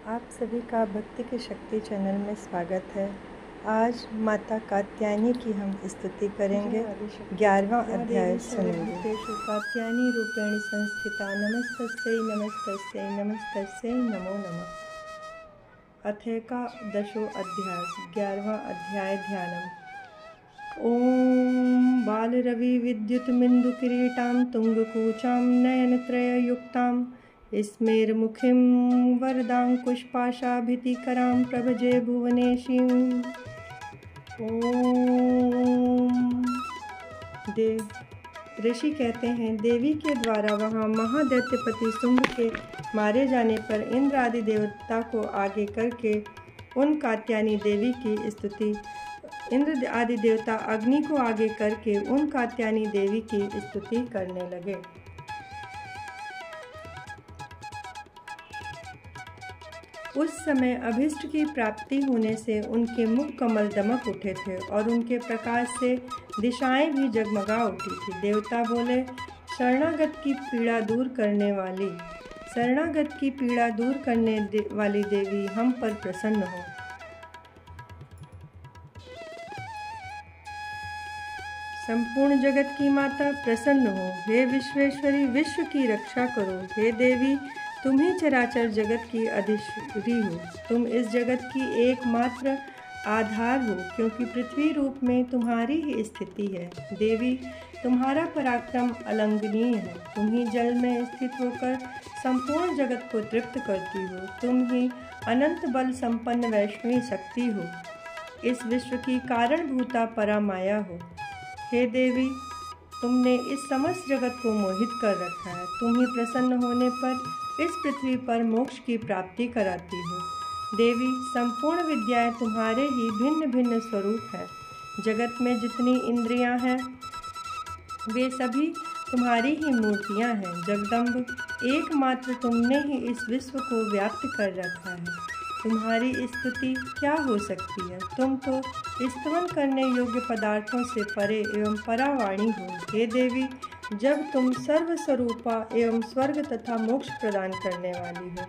आप सभी का भक्ति की शक्ति चैनल में स्वागत है। आज माता कात्यायनी की हम स्तुति करेंगे। 11वां अध्याय सुनेंगे। कात्यायनी रूपेण संस्थिता नमस्तस्यै नमस्तस्यै नमस्तस्यै नमो नमः। अथैकादशो अध्याय 11वां अध्याय ध्यानम्। ओम बालरवि विद्युतमिन्दुकिरीटां तुंगकूचां नयनत्रययुक्तां स्मेरमुखीं वरदाङ्कुशपाशाभितिकरां प्रभजे भुवनेशीम्। ओम ऋषि कहते हैं, देवी के द्वारा वहाँ महादैत्यपति शुंभ के मारे जाने पर इंद्र आदि देवता को आगे करके उन कात्यायनी देवी की स्तुति, इंद्र आदि देवता अग्नि को आगे करके उन कात्यायनी देवी की स्तुति करने लगे। उस समय अभिष्ट की प्राप्ति होने से उनके मुख कमल दमक उठे थे और उनके प्रकाश से दिशाएं भी जगमगा उठी थी। देवता बोले, शरणागत की पीड़ा दूर करने वाली देवी हम पर प्रसन्न हो। संपूर्ण जगत की माता प्रसन्न हो। हे विश्वेश्वरी, विश्व की रक्षा करो। हे देवी, तुम ही चराचर जगत की अधीश्वरी हो। तुम इस जगत की एकमात्र आधार हो, क्योंकि पृथ्वी रूप में तुम्हारी ही स्थिति है। देवी, तुम्हारा पराक्रम अलंघनीय है। तुम ही जल में स्थित होकर संपूर्ण जगत को तृप्त करती हो। तुम ही अनंत बल संपन्न वैष्णवी शक्ति हो। इस विश्व की कारणभूता परामाया हो। हे देवी, तुमने इस समस्त जगत को मोहित कर रखा है। तुम ही प्रसन्न होने पर इस पृथ्वी पर मोक्ष की प्राप्ति कराती हो। देवी, संपूर्ण विद्याएं तुम्हारे ही भिन्न भिन्न स्वरूप हैं। जगत में जितनी इंद्रियां हैं वे सभी तुम्हारी ही मूर्तियां हैं। जगदम्ब, एकमात्र तुमने ही इस विश्व को व्याप्त कर रखा है। तुम्हारी स्तुति क्या हो सकती है? तुम तो स्तवन करने योग्य पदार्थों से परे एवं परावाणी हो। हे देवी, जब तुम सर्वस्वरूपा एवं स्वर्ग तथा मोक्ष प्रदान करने वाली हो,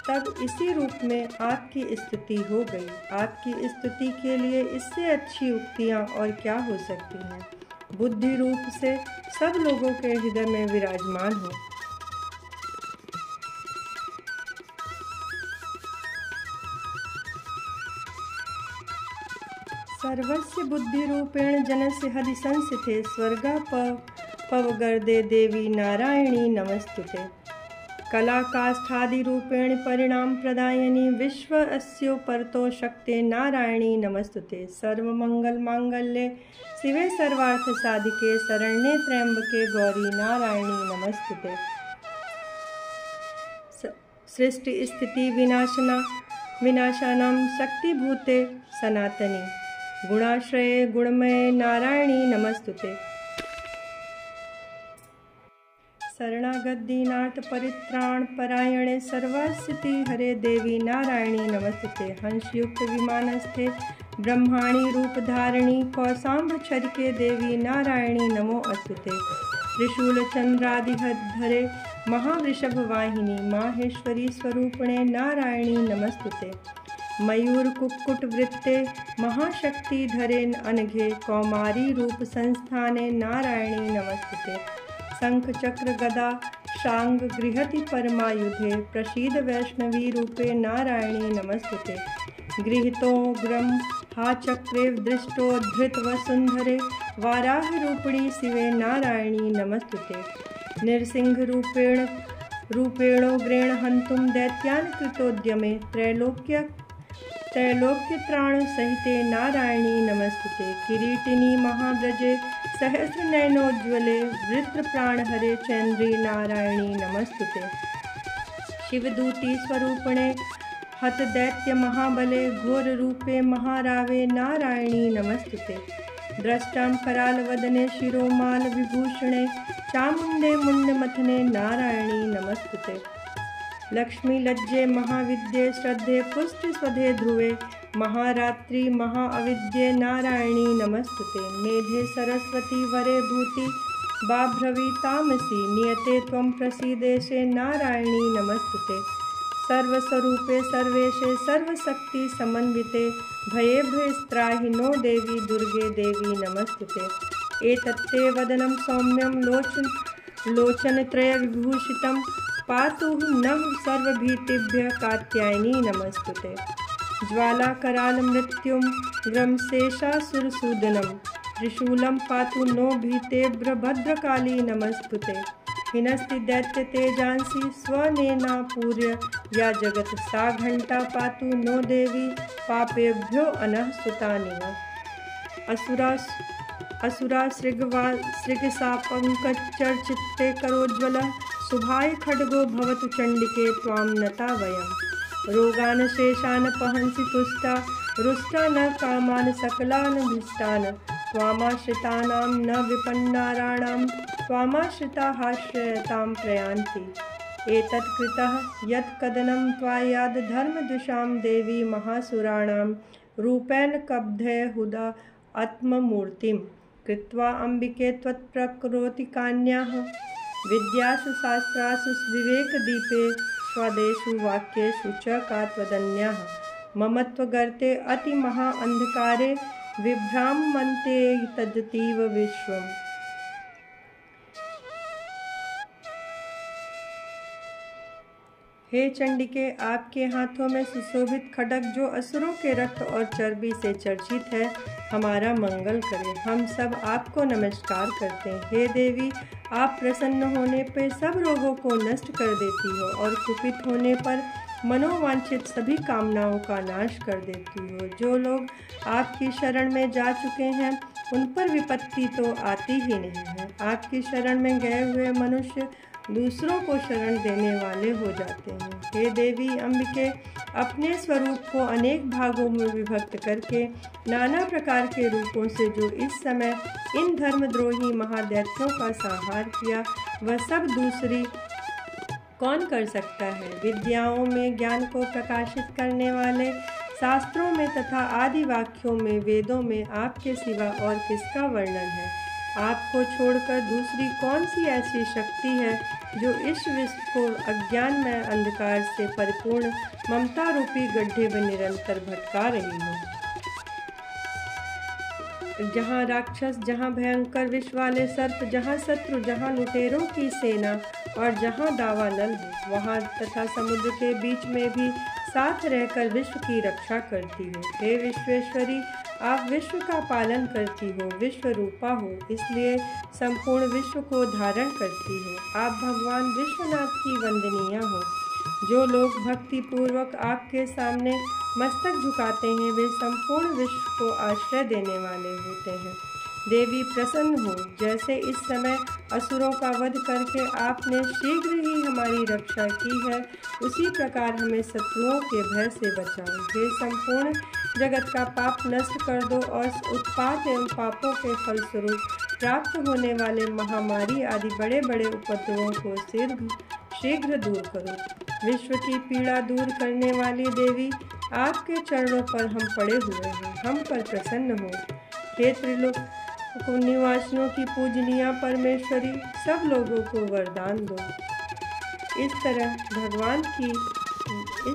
तब इसी रूप में आपकी स्तुति हो गई। आपकी स्तुति के लिए इससे अच्छी उक्तियाँ और क्या हो सकती हैं? बुद्धि रूप से सब लोगों के हृदय में विराजमान हो। सर्वस्य बुद्धि रूपेण जनस्य हृदि संस्थिते स्वर्गापवगर्दे देवी नारायणी नमस्तुते। कलाकाष्ठादि रूपेण परिणाम प्रदायिनी विश्वस्यो परतो शक्ते नारायणी नमस्तुते। सर्वमंगल मांगल्ये शिवे सर्वार्थ साधिके शरण्ये त्र्यंबके गौरी नारायणी नमस्तुते। सृष्टि स्थिति विनाशानां शक्तिभूते सनातनी गुणाश्रये गुणमये नारायणी नमस्तुते। शरणागत दीनार्थ परित्राण परायणे सर्वस्ति हरे देवी नारायणी नमस्तुते। हंसयुक्त विमानस्थे ब्रह्माणी रूपधारिणी कौसाम्भ छरिके देवी नारायणी नमो अस्तुते। त्रिशूल चंद्रादिहद्धरे महावृषभ वाहिनी माहेश्वरी स्वरूपणे नारायणी नमस्तुते। मयूर कुक्कुट वृत्ते महाशक्ति धरे अनघे कौमारी रूप संस्थाने नारायणी नमस्तुते। शंख चक्र गदा शांग गृहति परमायुधे प्रसीद वैष्णवी रूपे नारायणी नमस्तुते। गृहीतो ग्रम हा चक्रे दृष्टो धृत वसुंधरे वाराह रूपिणी शिवे नारायणी नमस्तुते। नृसिंह रूपेणोग्रेण हंतुम दैत्यान कृतोद्यमे त्रैलोक्यत्राण सहिते नारायणी नमस्तुते। किरीटिनी महाव्रजे सहस्रनयनोज्ज्वले वृत्रप्राणहरे चैन्द्री नारायणी नमस्तुते। शिवदूती स्वरूपणे हत दैत्य महाबले घोर रूपे महारावे नारायणी नमस्तुते। द्रष्टां करालवदने शिरोमाल विभूषणे चामुंडे मुंडमथने नारायणी नमस्तुते। लक्ष्मी लज्जे महाविद्ये श्रद्धे पुष्टि स्वधे ध्रुवे महारात्रि महाअविद्ये नारायणी नमस्तुते। मेधे सरस्वती वरे भूति बाभ्रवीतामसि नियते त्वं प्रसीदेशे नारायणी नमस्तुते। सर्वस्वरूपे सर्वेशे सर्वशक्ति समन्विते भयेभ्यस्त्राहि नो देवी दुर्गे देवी नमस्तुते। एतत्ते वदनं सौम्यं लोचनत्रयविभूषितं पातु नः सर्वभीतिभ्यः कात्यायनी नमस्तुते। ज्वालाकरालमृत्युं ग्रमशेषासुरसूदनं त्रिशूलं पातु नो भीतेभ्यभद्रकाली नमस्तुते। हिनस्ति दैत्यतेजांसि स्वनेनापूर्य या जगत् सा घंटा पातु नो देवी पापेभ्यो अनः सुतानिव। असुरा सृगसापङ्कचर्चित्ते करोज्ज्वलः शुभाय खड्गो भवतु चण्डिके त्वां नता वयम्। रोगान् शेषान् पहंसि तुष्टा रुष्टा न कामान् सकलान् भीष्टान् त्वामाश्रितानां न विपन्नाराणां त्वामाश्रिताहाश्रयतां प्रयान्ति। एतत् कृतः यत्कदनं त्वायाद् धर्मदुषां देवी महासुराणां रूपेण कब्धे हुदा आत्ममूर्तिं कृत्वा अम्बिके त्वत्प्रकरोति कान्याः। विद्यासु शास्त्रासु विवेकदीपे स्वदेषु वाक्येषु च का त्वदन्याः। ममत्वगर्ते अतिमहा अन्धकारे विभ्रामन्ते तदतीव विश्वम्। हे चंडिके, आपके हाथों में सुशोभित खड्ग जो असुरों के रक्त और चर्बी से चर्चित है, हमारा मंगल करे। हम सब आपको नमस्कार करते हैं। हे देवी, आप प्रसन्न होने पर सब रोगों को नष्ट कर देती हो और कुपित होने पर मनोवांछित सभी कामनाओं का नाश कर देती हो। जो लोग आपकी शरण में जा चुके हैं उन पर विपत्ति तो आती ही नहीं है। आपकी शरण में गए हुए मनुष्य दूसरों को शरण देने वाले हो जाते हैं। हे देवी अम्बिके, अपने स्वरूप को अनेक भागों में विभक्त करके नाना प्रकार के रूपों से जो इस समय इन धर्मद्रोही महादैत्यों का संहार किया, वह सब दूसरी कौन कर सकता है। विद्याओं में ज्ञान को प्रकाशित करने वाले शास्त्रों में तथा आदि वाक्यों में वेदों में आपके सिवा और किसका वर्णन है। आपको छोड़कर दूसरी कौन सी ऐसी शक्ति है जो इस विश्व को अज्ञान में अंधकार से परिपूर्ण ममता रूपी गड्ढे में निरंतर भटका रही हो। जहाँ राक्षस, जहाँ भयंकर विष वाले सर्प, जहाँ शत्रु, जहाँ लुटेरों की सेना और जहाँ दावानल हो, वहाँ तथा समुद्र के बीच में भी साथ रहकर विश्व की रक्षा करती हो। हे विश्वेश्वरी, आप विश्व का पालन करती हो, विश्व रूपा हो, इसलिए संपूर्ण विश्व को धारण करती हो। आप भगवान विश्वनाथ की वंदनीय हो। जो लोग भक्ति पूर्वक आपके सामने मस्तक झुकाते हैं, वे संपूर्ण विश्व को आश्रय देने वाले होते हैं। देवी प्रसन्न हो, जैसे इस समय असुरों का वध करके आपने शीघ्र ही हमारी रक्षा की है, उसी प्रकार हमें शत्रुओं के भय से बचाओ। हे संपूर्ण जगत का पाप नष्ट कर दो और उत्पात एवं पापों के फलस्वरूप प्राप्त होने वाले महामारी आदि बड़े बड़े उपद्रवों को शीघ्र दूर करो। विश्व की पीड़ा दूर करने वाली देवी, आपके चरणों पर हम पड़े हुए हैं, हम पर प्रसन्न हो। हे त्रिलोक निवासियों की पूजनीय परमेश्वरी, सब लोगों को वरदान दो। इस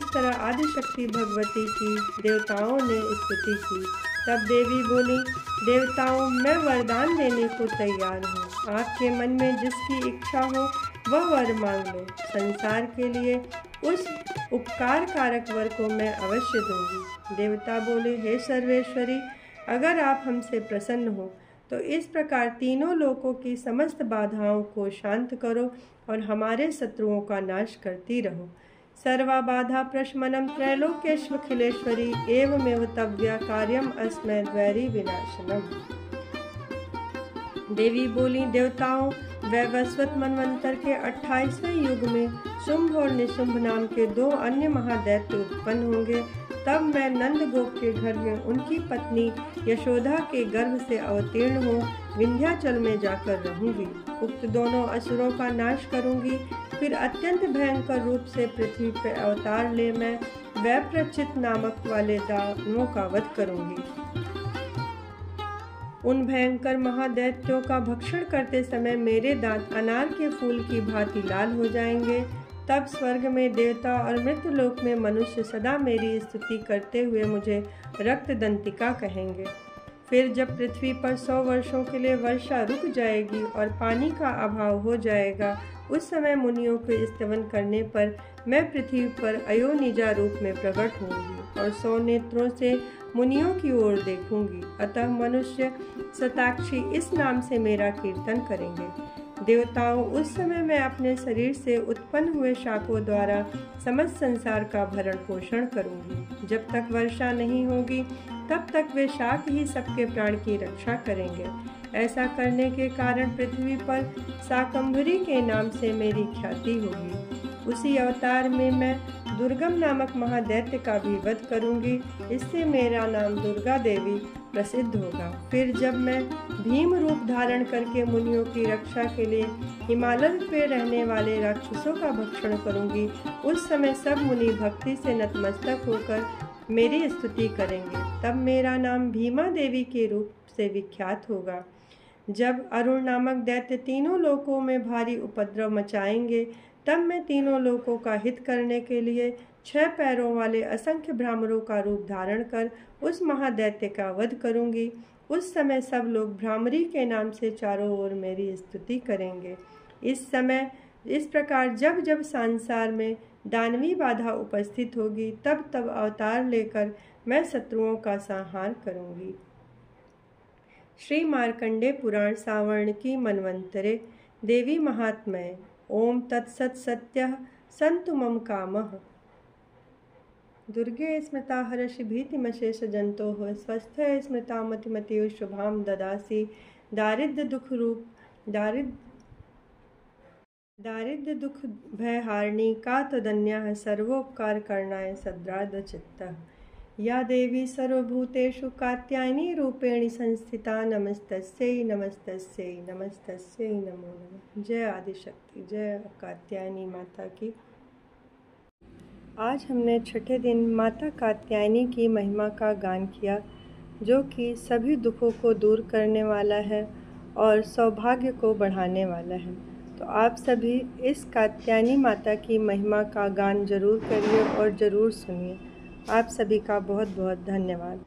तरह आदिशक्ति भगवती की देवताओं ने स्तुति की। तब देवी बोली, देवताओं, मैं वरदान देने को तैयार हूँ। आपके मन में जिसकी इच्छा हो वह वर मांग लो। संसार के लिए उस उपकार कारक वर को मैं अवश्य दूंगी। देवता बोले, हे सर्वेश्वरी, अगर आप हमसे प्रसन्न हो तो इस प्रकार तीनों लोकों की समस्त बाधाओं को शांत करो और हमारे शत्रुओं का नाश करती रहो। सर्वा बाधा प्रशमनम त्रैलोक्येष्वखिलेश्वरी एवमेव तव्या कार्यम अस्मै द्वैरी विनाशनम। देवी बोली, देवताओं, वैवस्वत मनवंतर के 28वें युग में शुंभ और निशुंभ नाम के 2 अन्य महादैत्य उत्पन्न होंगे। तब मैं नंदगोप के घर में उनकी पत्नी यशोदा के गर्भ से अवतीर्ण हो विंध्याचल में जाकर रहूंगी। उक्त दोनों असुरों का नाश करूंगी। फिर अत्यंत भयंकर रूप से पृथ्वी पर अवतार ले मैं वैप्रचित नामक वाले दानवों का वध करूंगी। उन भयंकर महादैत्यों का भक्षण करते समय मेरे दांत अनार के फूल की भांति लाल हो जाएंगे। तब स्वर्ग में देवता और मृत्युलोक में मनुष्य सदा मेरी स्तुति करते हुए मुझे रक्त दंतिका कहेंगे। फिर जब पृथ्वी पर 100 वर्षों के लिए वर्षा रुक जाएगी और पानी का अभाव हो जाएगा, उस समय मुनियों के स्तवन करने पर मैं पृथ्वी पर अयोनिजा रूप में प्रकट होंगी और 100 नेत्रों से मुनियों की ओर देखूंगी। अतः मनुष्य शताक्षी इस नाम से मेरा कीर्तन करेंगे। देवताओं, उस समय मैं अपने शरीर से उत्पन्न हुए शाकों द्वारा समस्त संसार का भरण पोषण करूंगी। जब तक वर्षा नहीं होगी तब तक वे शाक ही सबके प्राण की रक्षा करेंगे। ऐसा करने के कारण पृथ्वी पर शाकंभरी के नाम से मेरी ख्याति होगी। उसी अवतार में मैं दुर्गम नामक महादैत्य का भी वध करूंगी। इससे मेरा नाम दुर्गा देवी प्रसिद्ध होगा। फिर जब मैं भीम रूप धारण करके मुनियों की रक्षा के लिए हिमालय पे रहने वाले राक्षसों का भक्षण करूंगी, उस समय सब मुनि भक्ति से नतमस्तक होकर मेरी स्तुति करेंगे। तब मेरा नाम भीमा देवी के रूप से विख्यात होगा। जब अरुण नामक दैत्य तीनों लोकों में भारी उपद्रव मचाएंगे, तब मैं तीनों लोकों का हित करने के लिए 6 पैरों वाले असंख्य भ्रामरों का रूप धारण कर उस महादैत्य का वध करूंगी। उस समय सब लोग भ्रामरी के नाम से चारों ओर मेरी स्तुति करेंगे। इस प्रकार जब जब संसार में दानवी बाधा उपस्थित होगी, तब तब अवतार लेकर मैं शत्रुओं का संहार करूंगी। श्री मार्कंडे पुराण सावर्ण की मनवंतरे देवी महात्म्य। ओम तत्सत् सत्यः सन्तु मम कामः। दुर्गे स्मृता हर्षि भीतिमशेष जंतोः स्वस्थ स्मृता मतिमतिः शुभां ददासि। दारिद्र्य दुख भयहारिणी का तदन्यः सर्वोपकार करणाय सद्राद चित्तः। या देवी सर्वभूतेषु कात्यायनी रूपेण संस्थिता नमस्तस्यै नमस्तस्यै नमस्तस्यै नमो नमः। जय आदिशक्ति, जय कात्यायनी माता की। आज हमने छठे दिन माता कात्यायनी की महिमा का गान किया, जो कि सभी दुखों को दूर करने वाला है और सौभाग्य को बढ़ाने वाला है। तो आप सभी इस कात्यायनी माता की महिमा का गान जरूर करिए और ज़रूर सुनिए। आप सभी का बहुत बहुत धन्यवाद।